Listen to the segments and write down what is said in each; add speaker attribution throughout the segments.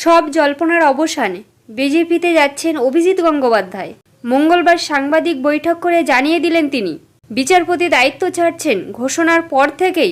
Speaker 1: সব জল্পনার অবসানে বিজেপিতে যাচ্ছেন অভিজিৎ গঙ্গোপাধ্যায়। মঙ্গলবার সাংবাদিক বৈঠক করে জানিয়ে দিলেন তিনি বিচারপতি দায়িত্ব ছাড়ছেন। ঘোষণার পর থেকেই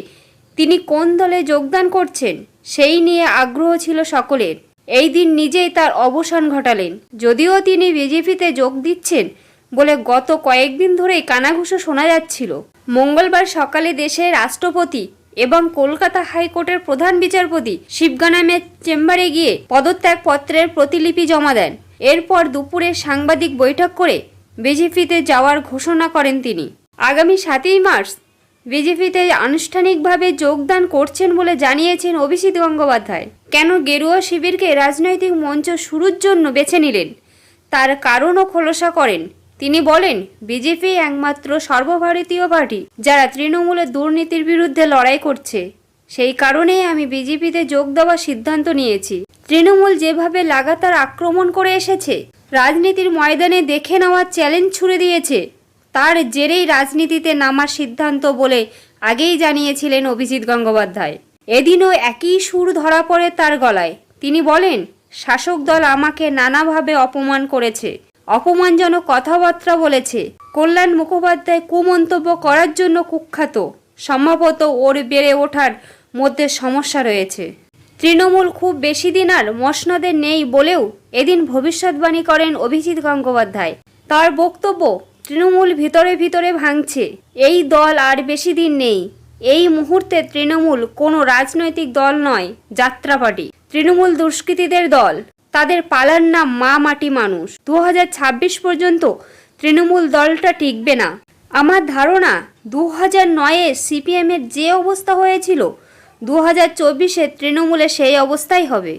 Speaker 1: তিনি কোন দলে যোগদান করছেন সেই নিয়ে আগ্রহ ছিল সকলের। এই দিন নিজেই তার অবসান ঘটালেন। যদিও তিনি বিজেপিতে যোগ দিচ্ছেন বলে গত কয়েকদিন ধরেই কানাঘুষো শোনা যাচ্ছিল। মঙ্গলবার সকালে দেশের রাষ্ট্রপতি এবং কলকাতা হাইকোর্টের প্রধান বিচারপতি শিবগানামের চেম্বারে গিয়ে পদত্যাগপত্রের প্রতিলিপি জমা দেন। এরপর দুপুরে সাংবাদিক বৈঠক করে বিজেপিতে যাওয়ার ঘোষণা করেন তিনি। আগামী 7ই মার্চ বিজেপিতে আনুষ্ঠানিকভাবে যোগদান করছেন বলে জানিয়েছেন অভিজিৎ গঙ্গোপাধ্যায়। কেন গেরুয়া শিবিরকে রাজনৈতিক মঞ্চ শুরুর জন্য বেছে নিলেন তার কারণও খোলসা করেন তিনি। বলেন, বিজেপি একমাত্র সর্বভারতীয় পার্টি যারা তৃণমূলের দুর্নীতির বিরুদ্ধে লড়াই করছে। সেই কারণেই আমি বিজেপিতে যোগ দেওয়ার সিদ্ধান্ত নিয়েছি। তৃণমূল যেভাবে লাগাতার আক্রমণ করে এসেছে, রাজনীতির ময়দানে দেখে নেওয়ার চ্যালেঞ্জ ছুড়ে দিয়েছে, তার জেরেই রাজনীতিতে নামার সিদ্ধান্ত বলে আগেই জানিয়েছিলেন অভিজিৎ গঙ্গোপাধ্যায়। এদিনও একই সুর ধরা পড়ে তার গলায়। তিনি বলেন, শাসক দল আমাকে নানাভাবে অপমান করেছে, অপমানজনক কথাবার্তা বলেছে। কল্যাণ মুখোপাধ্যায় কুমন্তব্য করার জন্য কুখ্যাত। সম্ভবত ওর বেড়ে ওঠার মধ্যে সমস্যা রয়েছে। তৃণমূল খুব বেশি দিন আর মসনদে নেই বলেও এদিন ভবিষ্যৎবাণী করেন অভিজিৎ গঙ্গোপাধ্যায়। তার বক্তব্য, তৃণমূল ভিতরে ভিতরে ভাঙছে। এই দল আর বেশি দিন নেই। এই মুহূর্তে তৃণমূল কোনো রাজনৈতিক দল নয়, যাত্রাপার্টি। তৃণমূল দুষ্কৃতীদের দল। তাদের পালার নাম মা মাটি মানুষ। 2026 পর্যন্ত তৃণমূল দলটা টিকবে না। আমার ধারণা 2009-এ সিপিএমের যে অবস্থা হয়েছিল, 2024-এ তৃণমূলে সেই অবস্থাই হবে।